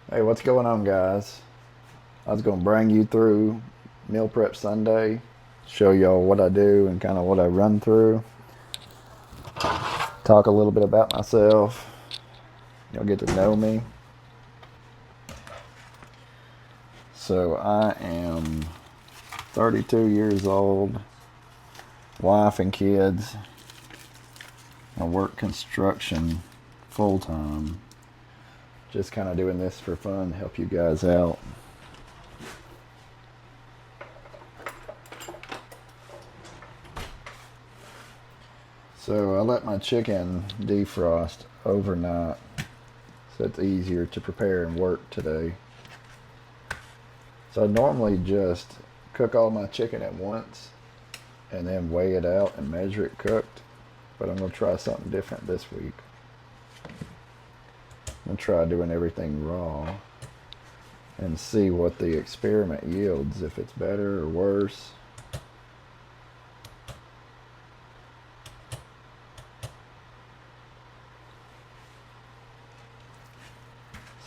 Hey, what's going on, guys? I was going to bring you through Meal Prep Sunday, show y'all what I do and kind of what I run through, talk a little bit about myself. You'll get to know me. So, I am 32 years old, wife and kids. I work construction full time. Just kind of doing this for fun, help you guys out. So I let my chicken defrost overnight so it's easier to prepare and work today. So I normally just cook all my chicken at once and then weigh it out and measure it cooked. But I'm going to try something different this week. I'm going to try doing everything raw and see what the experiment yields, if it's better or worse.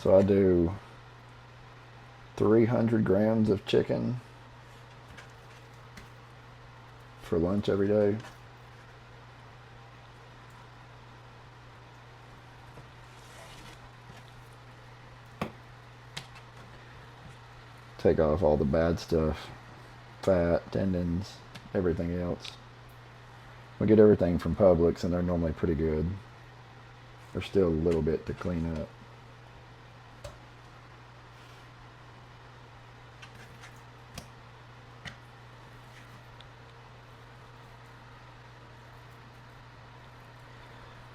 So I do 300 grams of chicken for lunch every day. Take off all the bad stuff, fat, tendons, everything else. We get everything from Publix and they're normally pretty good. There's still a little bit to clean up.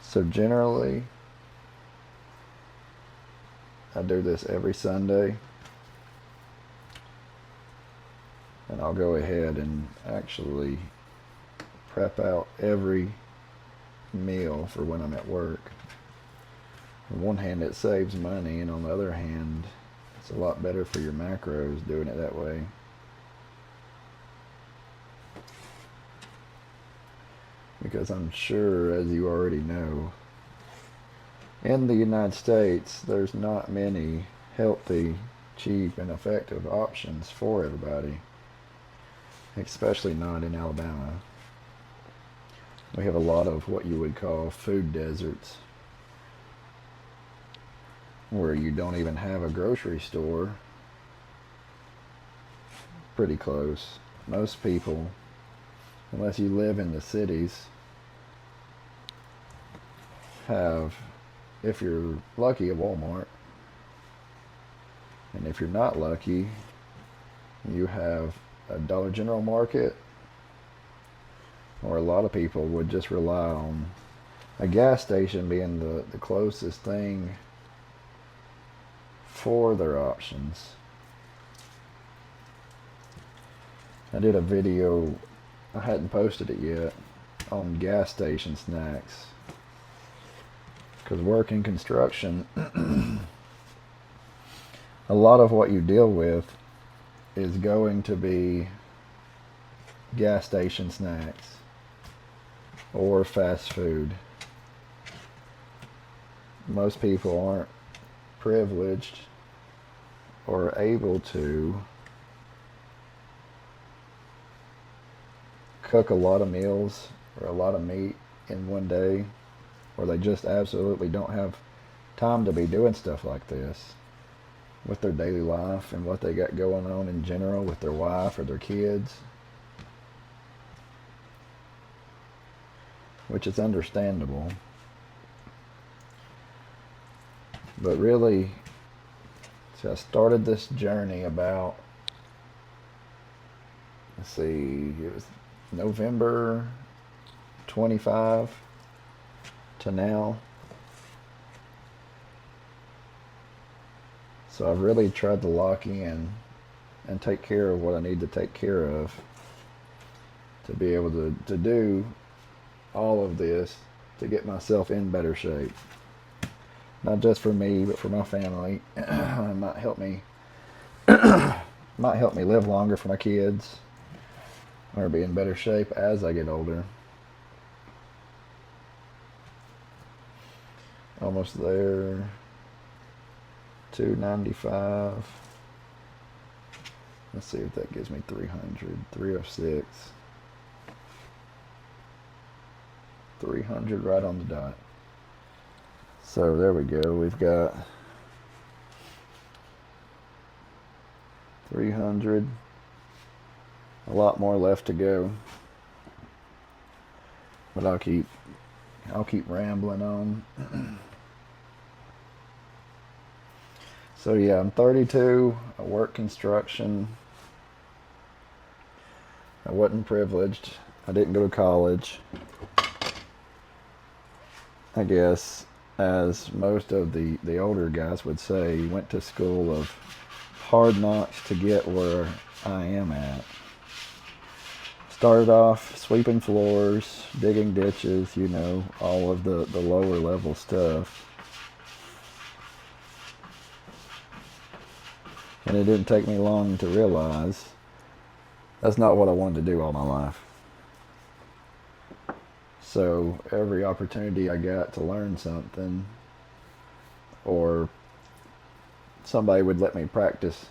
So generally, I do this every Sunday. And I'll go ahead and actually prep out every meal for when I'm at work. On one hand, it saves money, and on the other hand, it's a lot better for your macros doing it that way. Because I'm sure, as you already know, in the United States, there's not many healthy, cheap, and effective options for everybody, especially not in Alabama. We have a lot of what you would call food deserts, where you don't even have a grocery store. Pretty close. Most people, unless you live in the cities, have, if you're lucky, a Walmart. And if you're not lucky, you have a Dollar General Market, or a lot of people would just rely on a gas station being the closest thing for their options. I did a video, I hadn't posted it yet, on gas station snacks. Because working construction, a lot of what you deal with is going to be gas station snacks or fast food. Most people aren't privileged or able to cook a lot of meals or a lot of meat in one day, or they just absolutely don't have time to be doing stuff like this with their daily life and what they got going on in general with their wife or their kids, which is understandable. But really, so I started this journey about, let's see, it was November 25 to now. So I've really tried to lock in and take care of what I need to take care of to be able to do all of this to get myself in better shape. Not just for me, but for my family. It might help me live longer for my kids, or be in better shape as I get older. Almost there. 295. Let's see if that gives me 300. 306. 300 right on the dot. So there we go. We've got 300. A lot more left to go. But I'll keep rambling on. So yeah, I'm 32. I work construction. I wasn't privileged. I didn't go to college. I guess, as most of the older guys would say, went to school of hard knocks to get where I am at. Started off sweeping floors, digging ditches, you know, all of the lower level stuff. And it didn't take me long to realize that's not what I wanted to do all my life. So every opportunity I got to learn something, or somebody would let me practice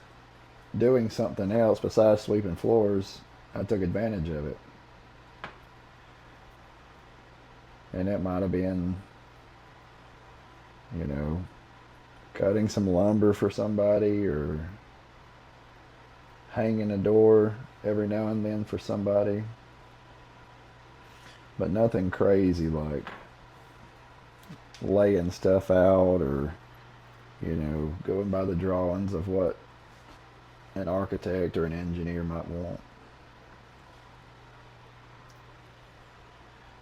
doing something else besides sweeping floors, I took advantage of it. And it might have been, you know, cutting some lumber for somebody, or hanging a door every now and then for somebody. But nothing crazy like laying stuff out, or, you know, going by the drawings of what an architect or an engineer might want.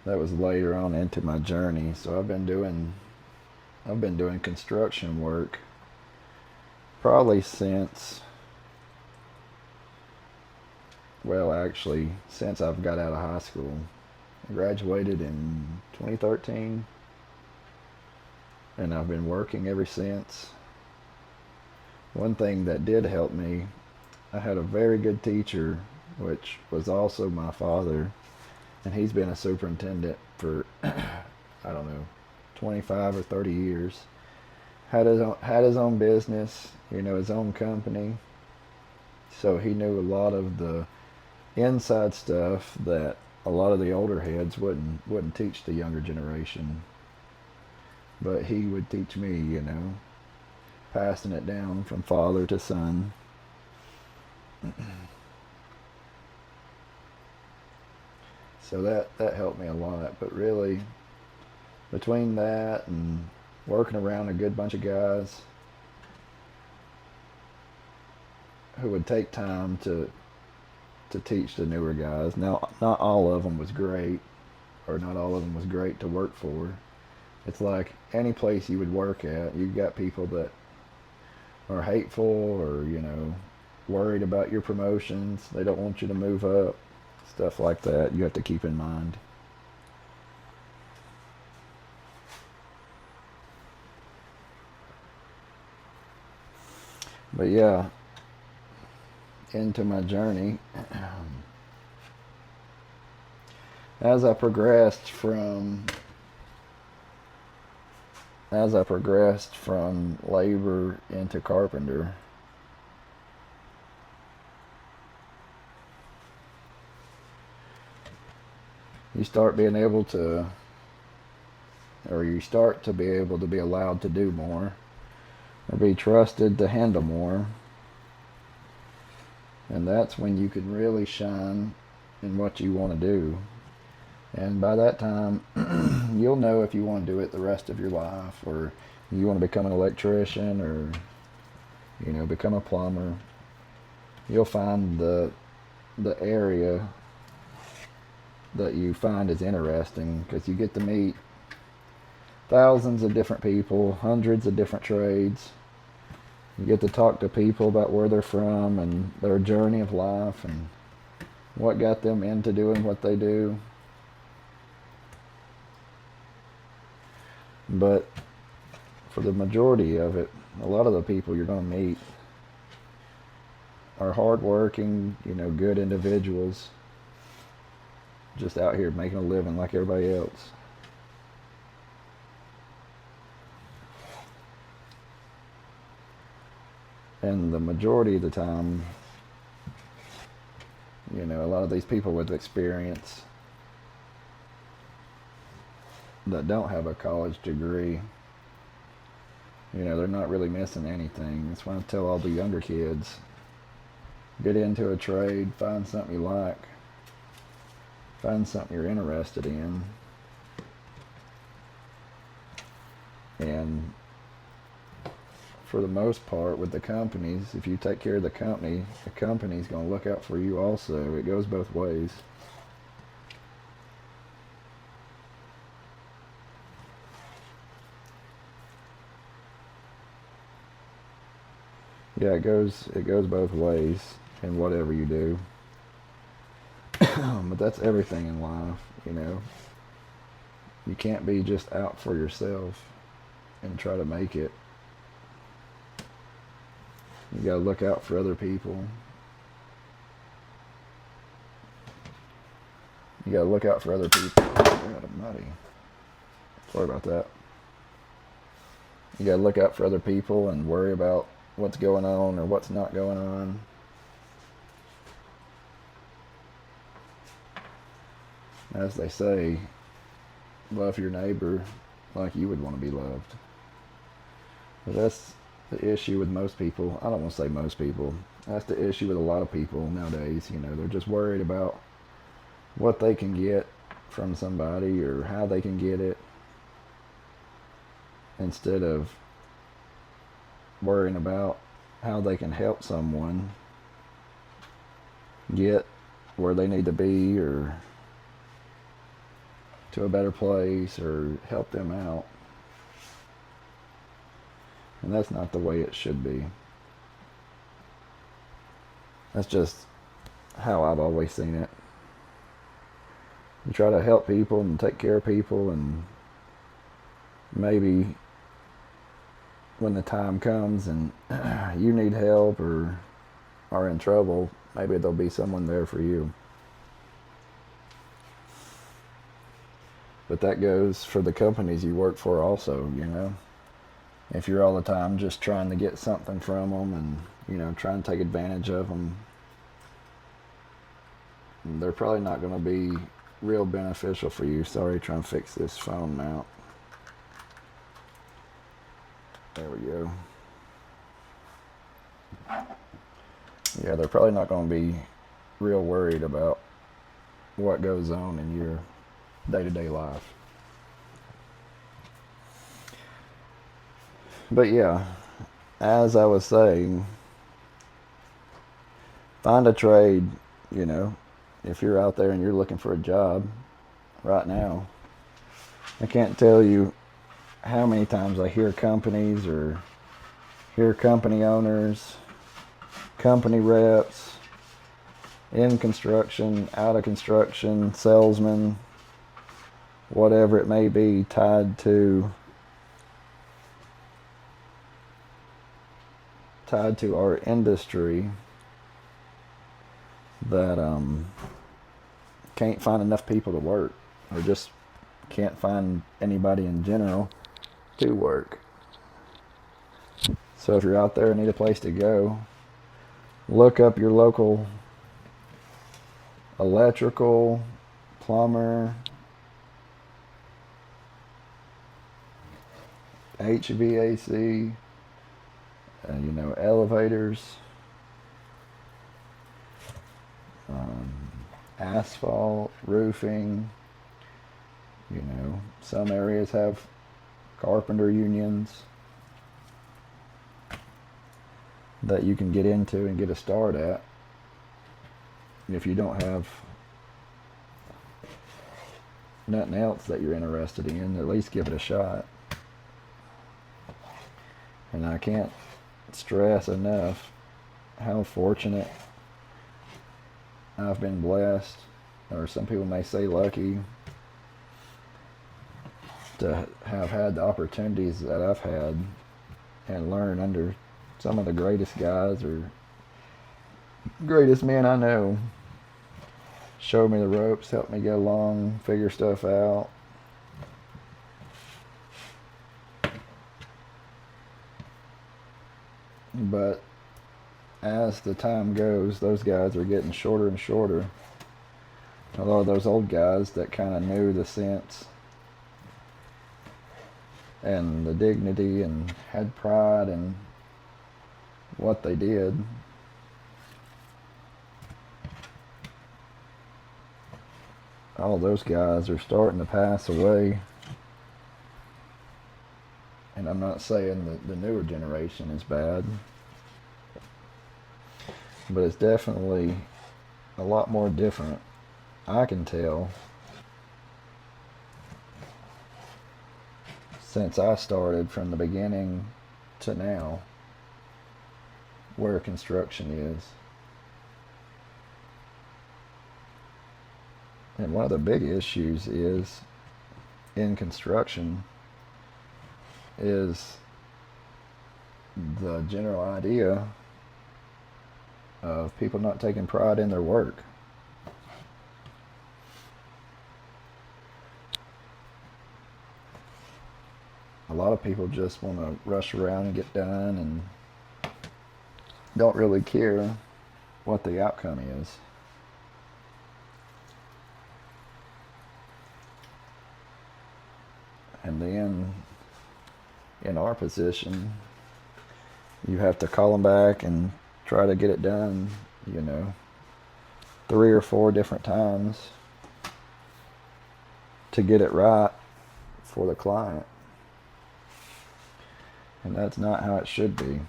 That was later on into my journey. So I've been doing construction work probably since, well, actually, since I've got out of high school. I graduated in 2013, and I've been working ever since. One thing that did help me, I had a very good teacher, which was also my father, and he's been a superintendent for, I don't know, 25 or 30 years. Had his own business, you know, his own company. So he knew a lot of the inside stuff that a lot of the older heads wouldn't teach the younger generation. But he would teach me, you know, passing it down from father to son. So that helped me a lot. But really, between that and working around a good bunch of guys who would take time to teach the newer guys. Now, not all of them was great, or not all of them was great to work for. It's like any place you would work at, you've got people that are hateful, or, you know, worried about your promotions. They don't want you to move up. Stuff like that you have to keep in mind. But yeah, into my journey. As I progressed from labor into carpenter, you start to be able to be allowed to do more, or be trusted to handle more. And that's when you can really shine in what you want to do. And by that time, you'll know if you want to do it the rest of your life, or you want to become an electrician, or, you know, become a plumber. You'll find the area that you find is interesting, because you get to meet thousands of different people, hundreds of different trades. You get to talk to people about where they're from and their journey of life and what got them into doing what they do. But for the majority of it, a lot of the people you're going to meet are hardworking, you know, good individuals, just out here making a living like everybody else. And the majority of the time, you know, a lot of these people with experience that don't have a college degree, you know, they're not really missing anything. That's why I tell all the younger kids, get into a trade, find something you like, find something you're interested in, and for the most part with the companies, if you take care of the company's going to look out for you also. It goes both ways. Yeah, it goes both ways in whatever you do. But that's everything in life, you know. You can't be just out for yourself and try to make it. You gotta look out for other people. You gotta look out for other people. God almighty. Sorry about that. You gotta look out for other people and worry about what's going on or what's not going on. As they say, love your neighbor like you would want to be loved. But that's the issue with most people. I don't want to say most people. That's the issue with a lot of people nowadays. You know, they're just worried about what they can get from somebody or how they can get it, instead of worrying about how they can help someone get where they need to be or to a better place or help them out. And that's not the way it should be. That's just how I've always seen it. You try to help people and take care of people, and maybe when the time comes and you need help or are in trouble, maybe there'll be someone there for you. But that goes for the companies you work for also, you know. If you're all the time just trying to get something from them and, you know, trying to take advantage of them, they're probably not going to be real beneficial for you. Sorry, trying to fix this phone mount. There we go. Yeah, they're probably not going to be real worried about what goes on in your day-to-day life. But yeah, as I was saying, find a trade, you know. If you're out there and you're looking for a job right now, I can't tell you how many times I hear companies or hear company owners, company reps, in construction, out of construction, salesmen, whatever it may be, tied to our industry, that can't find enough people to work, or just can't find anybody in general to work. So if you're out there and need a place to go, look up your local electrical, plumber, HVAC, you know, elevators, asphalt, roofing. You know, some areas have carpenter unions that you can get into and get a start at. If you don't have nothing else that you're interested in, at least give it a shot. And I can't stress enough how fortunate I've been blessed, or some people may say lucky, to have had the opportunities that I've had and learn under some of the greatest guys or greatest men I know. Show me the ropes, help me get along, figure stuff out. But as the time goes, those guys are getting shorter and shorter. A lot of those old guys that kind of knew the sense and the dignity and had pride in what they did, all those guys are starting to pass away. And I'm not saying that the newer generation is bad, but it's definitely a lot more different. I can tell since I started from the beginning to now where construction is. And one of the big issues is in construction is the general idea of people not taking pride in their work. A lot of people just want to rush around and get done and don't really care what the outcome is. And then in our position, you have to call them back and try to get it done, 3 or 4 different times to get it right for the client. And that's not how it should be.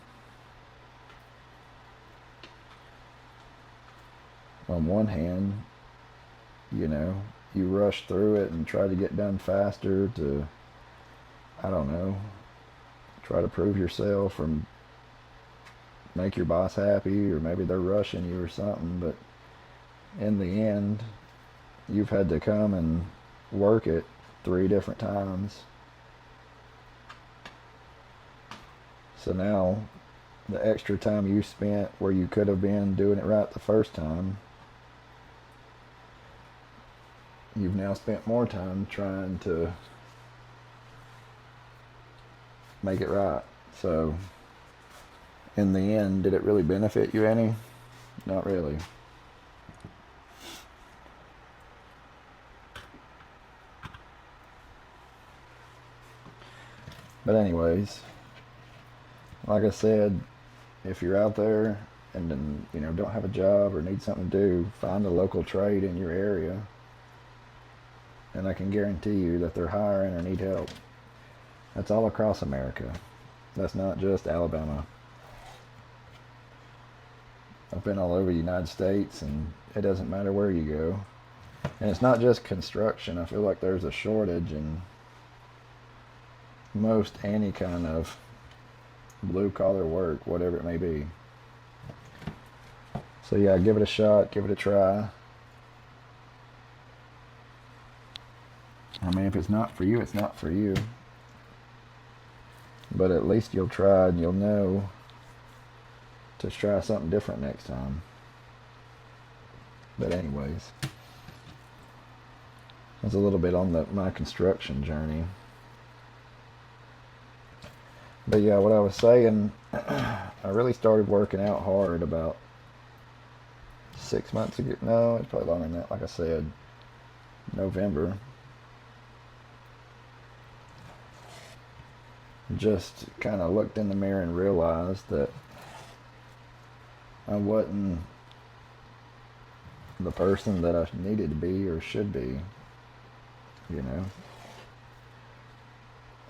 On one hand, you rush through it and try to get done faster to, try to prove yourself or make your boss happy, or maybe they're rushing you or something, but in the end, you've had to come and work it 3 different times. So now, the extra time you spent where you could have been doing it right the first time, you've now spent more time trying to make it right. So, in the end, did it really benefit you any? Not really. But anyways, like I said, if you're out there and don't have a job or need something to do, find a local trade in your area, and I can guarantee you that they're hiring or need help. That's all across America. That's not just Alabama. I've been all over the United States, and it doesn't matter where you go. And it's not just construction. I feel like there's a shortage in most any kind of blue-collar work, whatever it may be. So yeah, give it a shot, give it a try. I mean, if it's not for you, it's not for you. But at least you'll try and you'll know to try something different next time. But anyways, that's a little bit on my construction journey. But yeah, what I was saying, I really started working out hard about 6 months ago. No, it's probably longer than that. Like I said, November. Just kind of looked in the mirror and realized that I wasn't the person that I needed to be or should be.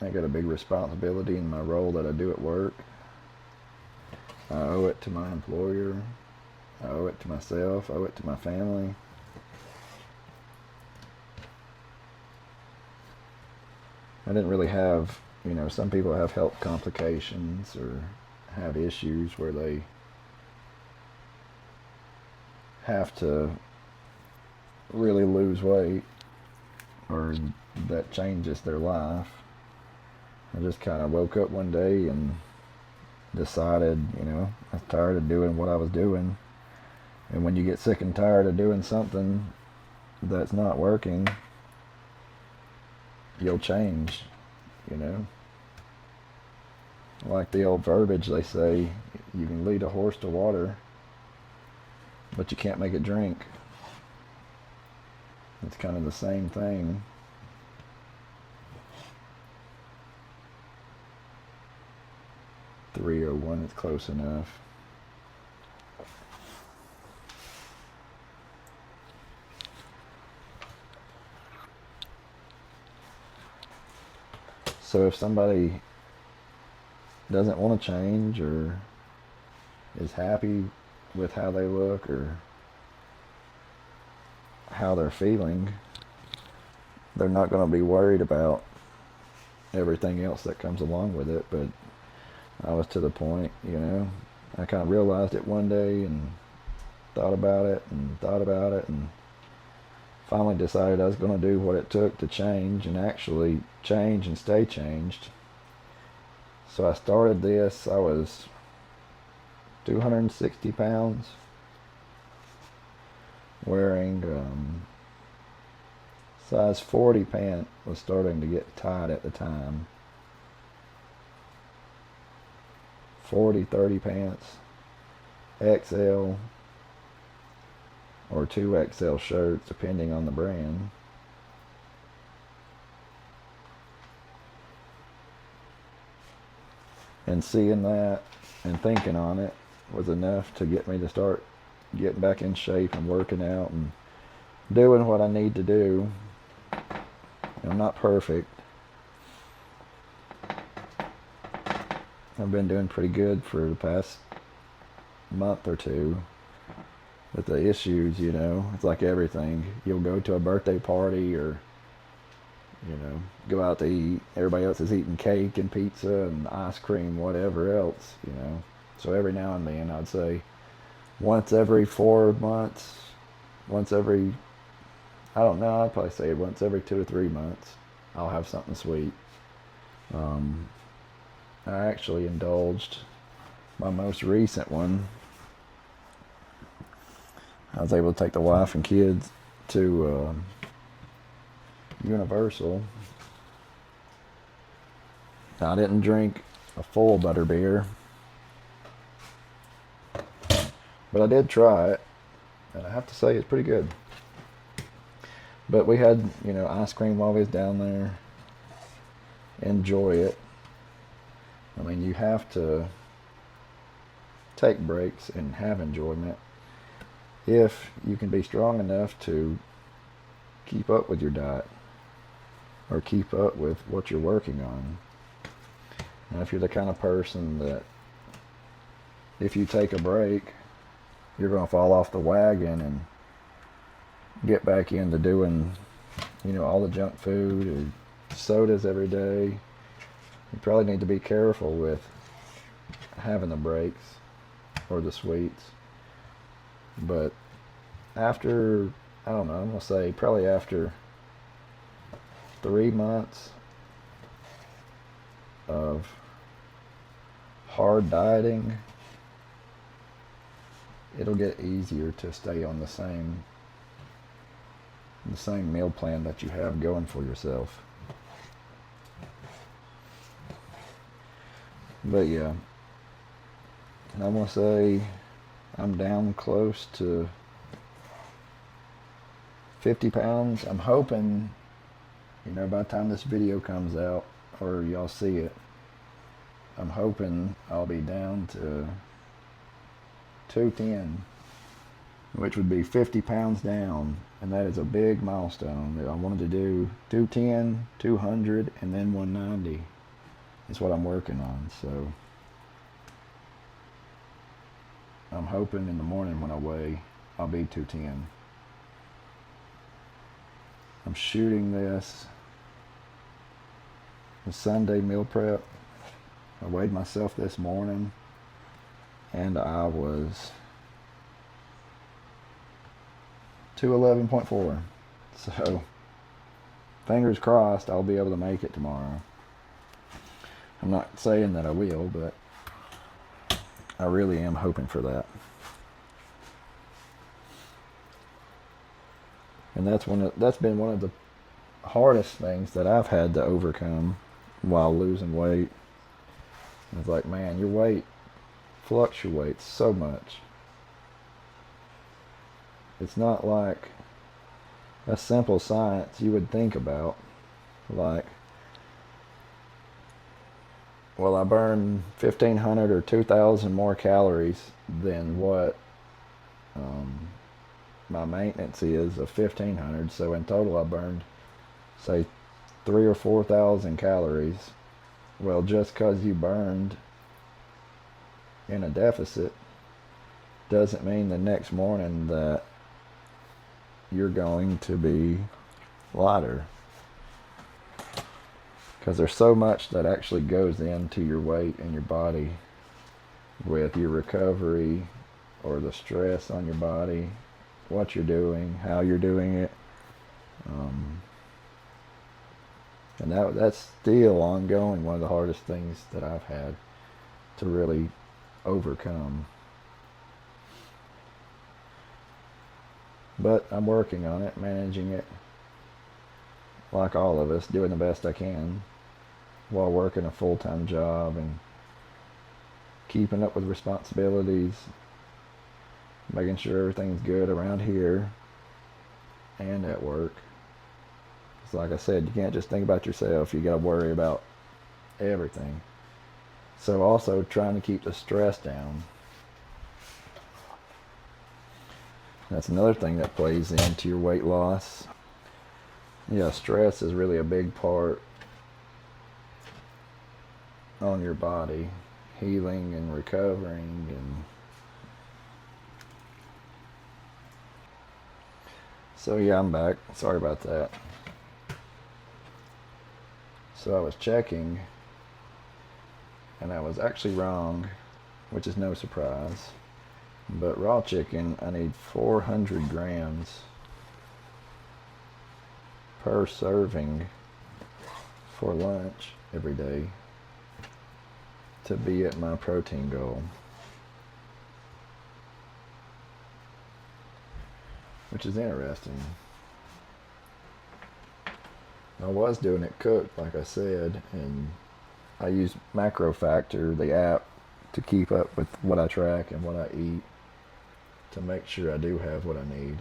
I got a big responsibility in my role that I do at work. I owe it to my employer. I owe it to myself. I owe it to my family. I didn't really have, some people have health complications or have issues where they have to really lose weight or that changes their life. I just kind of woke up one day and decided, I was tired of doing what I was doing. And when you get sick and tired of doing something that's not working, you'll change, like the old verbiage they say, you can lead a horse to water, but you can't make it drink. It's kind of the same thing. .301 is close enough. So if somebody doesn't want to change or is happy with how they look or how they're feeling, they're not going to be worried about everything else that comes along with it. But I was to the point, I kind of realized it one day and thought about it and finally decided I was going to do what it took to change and actually change and stay changed. So I started this. I was 260 pounds, wearing size 40 pant, was starting to get tight at the time. 40-30 pants, XL or 2XL shirts depending on the brand. And seeing that and thinking on it was enough to get me to start getting back in shape and working out and doing what I need to do. I'm not perfect. I've been doing pretty good for the past month or two. But the issues, it's like everything. You'll go to a birthday party or, go out to eat. Everybody else is eating cake and pizza and ice cream, whatever else, So every now and then, I'd say once every 4 months, I'd probably say once every 2 or 3 months, I'll have something sweet. I actually indulged my most recent one. I was able to take the wife and kids to Universal. I didn't drink a full butterbeer, but I did try it, and I have to say it's pretty good. But we had, ice cream while we was down there. Enjoy it. I mean, you have to take breaks and have enjoyment if you can be strong enough to keep up with your diet or keep up with what you're working on. And if you're the kind of person that if you take a break, you're going to fall off the wagon and get back into doing, all the junk food or sodas every day, you probably need to be careful with having the breaks or the sweets. But after, I'm going to say probably after 3 months of hard dieting, it'll get easier to stay on the same meal plan that you have going for yourself. But yeah, I'm going to say I'm down close to 50 pounds. I'm hoping, by the time this video comes out or y'all see it, I'm hoping I'll be down to 210, which would be 50 pounds down, and that is a big milestone. I wanted to do 210, 200, and then 190 is what I'm working on. So I'm hoping in the morning when I weigh, I'll be 210. I'm shooting this the Sunday meal prep. I weighed myself this morning, and I was 211.4. So fingers crossed I'll be able to make it tomorrow. I'm not saying that I will, but I really am hoping for that. And that's been one of the hardest things that I've had to overcome while losing weight, It's like, man, your weight fluctuates so much. It's not like a simple science you would think about, like, well, I burn 1,500 or 2,000 more calories than what um, my maintenance is of 1,500. So in total, I burned, say, 3 or 4,000 calories. Well, just because you burned in a deficit doesn't mean the next morning that you're going to be lighter, because there's so much that actually goes into your weight and your body with your recovery or the stress on your body, what you're doing, how you're doing it. And that's still ongoing, one of the hardest things that I've had to really overcome. But I'm working on it, managing it, like all of us, doing the best I can while working a full-time job and keeping up with responsibilities, making sure everything's good around here and at work. It's like I said, you can't just think about yourself, you got to worry about everything. So also trying to keep the stress down. That's another thing that plays into your weight loss. Yeah, stress is really a big part on your body, healing and recovering. And so yeah, I'm back. Sorry about that. So I was checking, and I was actually wrong, which is no surprise. But raw chicken, I need 400 grams per serving for lunch every day to be at my protein goal, which is interesting. I was doing it cooked, like I said, and I use MacroFactor, the app, to keep up with what I track and what I eat to make sure I do have what I need.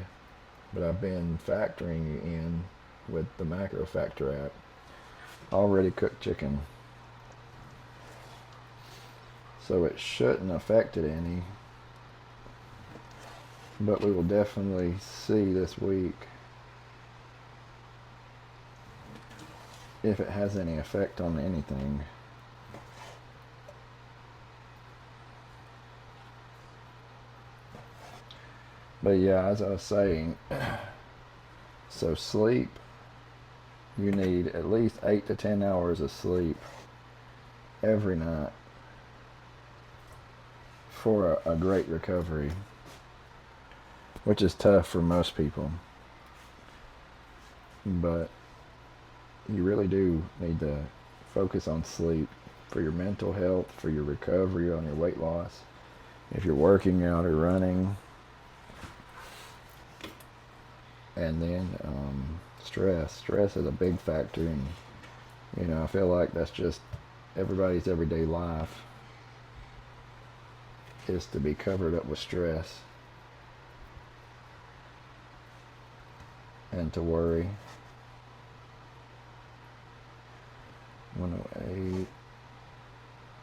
But I've been factoring in with the MacroFactor app already cooked chicken, so it shouldn't affect it any, but we will definitely see this week if it has any effect on anything. But yeah, as I was saying, so sleep, you need at least 8 to 10 hours of sleep every night for a great recovery, which is tough for most people. But you really do need to focus on sleep for your mental health, for your recovery, on your weight loss. If you're working out or running, and then stress is a big factor, and I feel like that's just everybody's everyday life is to be covered up with stress and to worry. 108,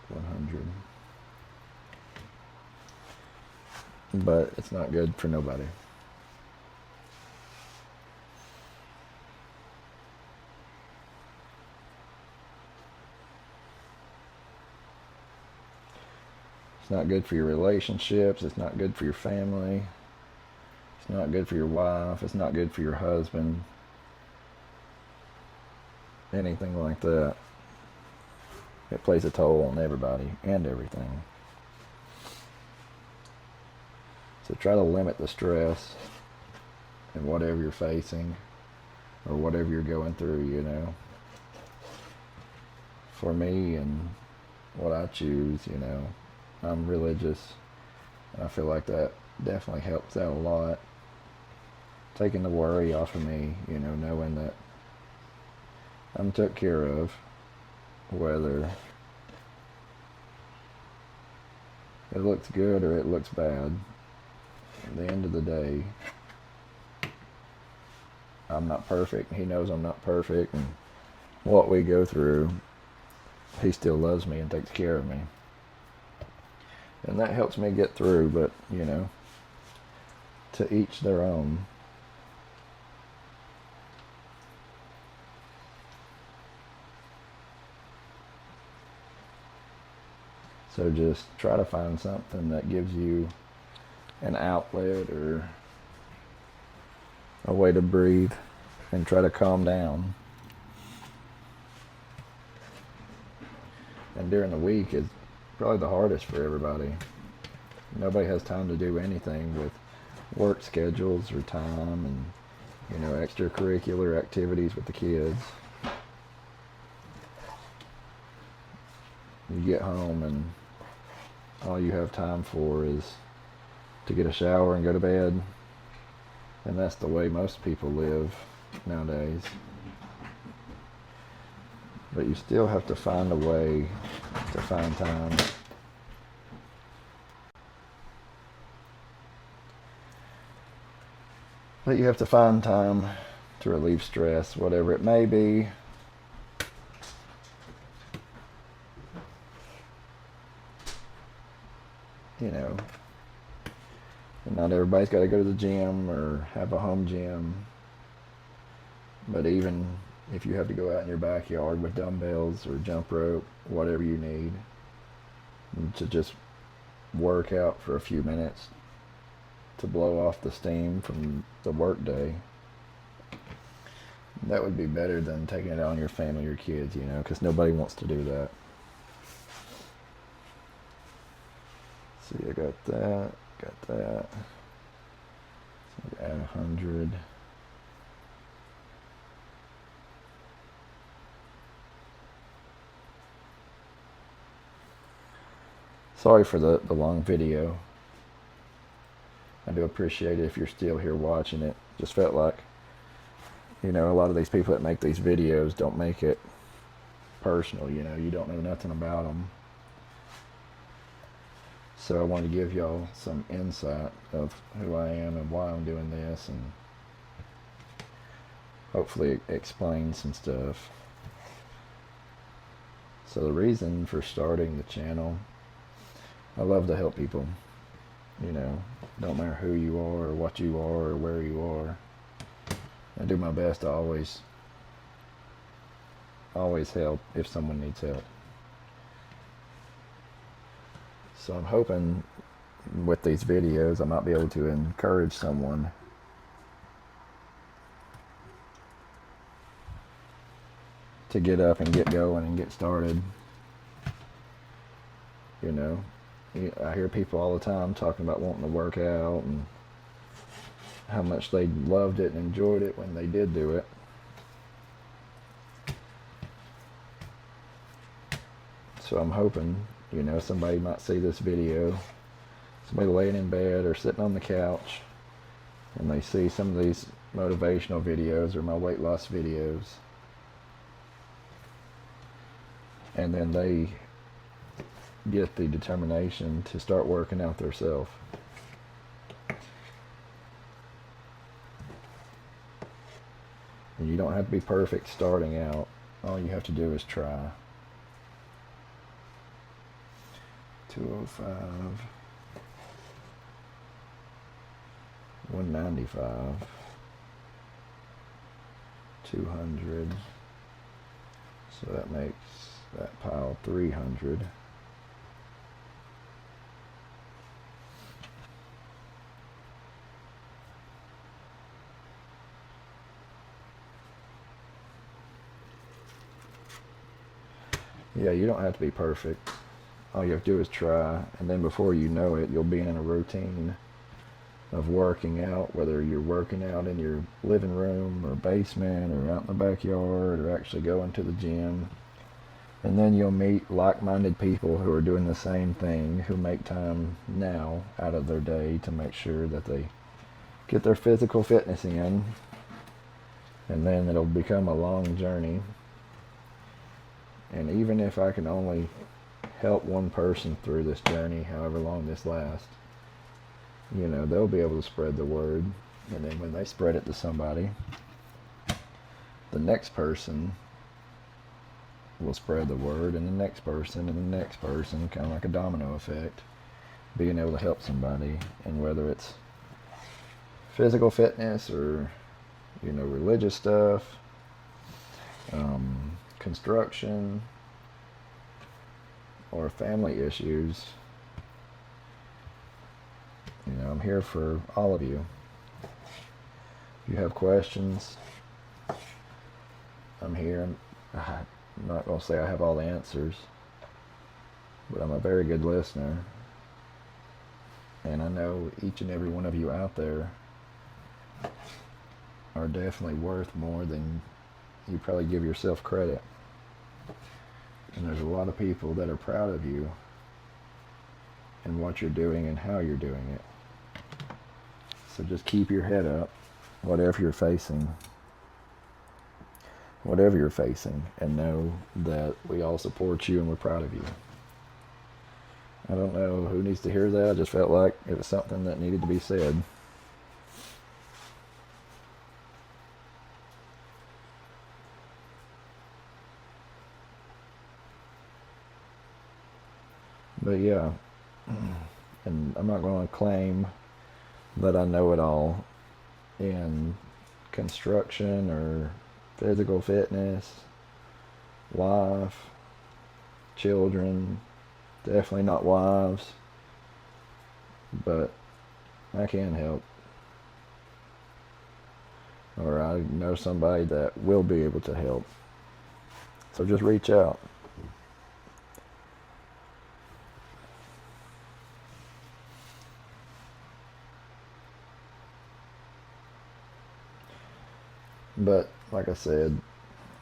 100, but it's not good for nobody. It's not good for your relationships. It's not good for your family. It's not good for your wife. It's not good for your husband. Anything like that. It plays a toll on everybody and everything. So try to limit the stress and whatever you're facing or whatever you're going through, For me and what I choose, I'm religious, and I feel like that definitely helps out a lot. Taking the worry off of me, knowing that I'm took care of, whether It looks good or it looks bad. At the end of the day, I'm not perfect. He knows I'm not perfect, and what we go through, he still loves me and takes care of me. And that helps me get through, but, you know, to each their own. So just try to find something that gives you an outlet or a way to breathe and try to calm down. And during the week is probably the hardest for everybody. Nobody has time to do anything with work schedules or time and, you know, extracurricular activities with the kids. You get home and all you have time for is to get a shower and go to bed. And that's the way most people live nowadays. But you still have to find a way to find time. But you have to find time to relieve stress, whatever it may be. You know, not everybody's got to go to the gym or have a home gym. But even if you have to go out in your backyard with dumbbells or jump rope, whatever you need, to just work out for a few minutes to blow off the steam from the work day, that would be better than taking it out on your family or kids, you know, because nobody wants to do that. See, I got that. So add 100. Sorry for the long video. I do appreciate it if you're still here watching it. Just felt like, you know, a lot of these people that make these videos don't make it personal, you know. You don't know nothing about them. So I wanted to give y'all some insight of who I am and why I'm doing this, and hopefully explain some stuff. So the reason for starting the channel, I love to help people. You know, don't matter who you are or what you are or where you are. I do my best to always help if someone needs help. So I'm hoping with these videos I might be able to encourage someone to get up and get going and get started. You know, I hear people all the time talking about wanting to work out and how much they loved it and enjoyed it when they did do it. So I'm hoping, you know, somebody might see this video, somebody laying in bed or sitting on the couch, and they see some of these motivational videos or my weight loss videos, and then they get the determination to start working out themselves. And you don't have to be perfect starting out. All you have to do is try. 205, 195, 200. So that makes that pile 300. Yeah, you don't have to be perfect. All you have to do is try, and then before you know it, you'll be in a routine of working out, whether you're working out in your living room or basement or out in the backyard or actually going to the gym. And then you'll meet like-minded people who are doing the same thing, who make time now out of their day to make sure that they get their physical fitness in. And then it'll become a long journey. And even if I can only help one person through this journey, however long this lasts, they'll be able to spread the word. And then when they spread it to somebody, the next person will spread the word, and the next person, and the next person, kind of like a domino effect, being able to help somebody. And whether it's physical fitness or, religious stuff, construction, or family issues, I'm here for all of you. If you have questions, I'm here. I'm not going to say I have all the answers, but I'm a very good listener. And I know each and every one of you out there are definitely worth more than you probably give yourself credit. And there's a lot of people that are proud of you and what you're doing and how you're doing it. So just keep your head up, whatever you're facing, and know that we all support you and we're proud of you. I don't know who needs to hear that. I just felt like it was something that needed to be said. But yeah, and I'm not going to claim that I know it all in construction or physical fitness, life, children, definitely not wives, but I can help. Or I know somebody that will be able to help. So just reach out. But like I said,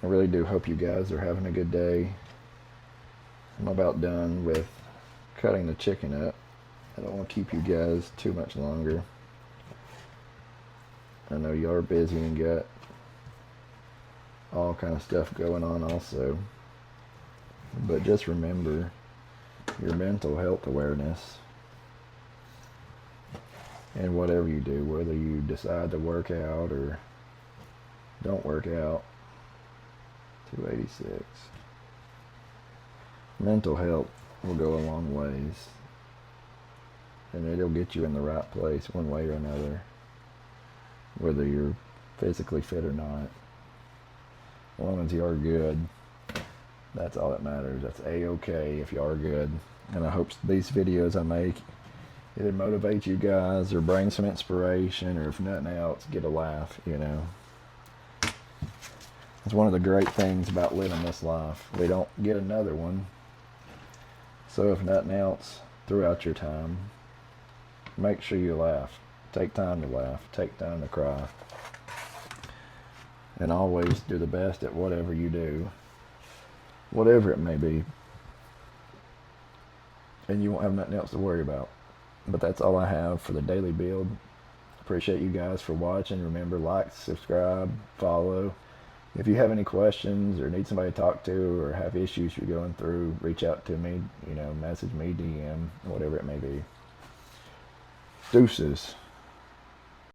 I really do hope you guys are having a good day. I'm about done with cutting the chicken up. I don't want to keep you guys too much longer. I know you are busy and got all kind of stuff going on also. But just remember your mental health awareness. And whatever you do, whether you decide to work out or don't work out. 286. Mental health will go a long ways. And it'll get you in the right place one way or another. Whether you're physically fit or not. As long as you are good, that's all that matters. That's A-okay if you are good. And I hope these videos I make either motivate you guys or bring some inspiration, or if nothing else, get a laugh, It's one of the great things about living this life. We don't get another one. So if nothing else, throughout your time, make sure you laugh. Take time to laugh. Take time to cry. And always do the best at whatever you do. Whatever it may be. And you won't have nothing else to worry about. But that's all I have for the daily build. Appreciate you guys for watching. Remember, like, subscribe, follow. If you have any questions or need somebody to talk to or have issues you're going through, reach out to me, message me, DM, whatever it may be. Deuces.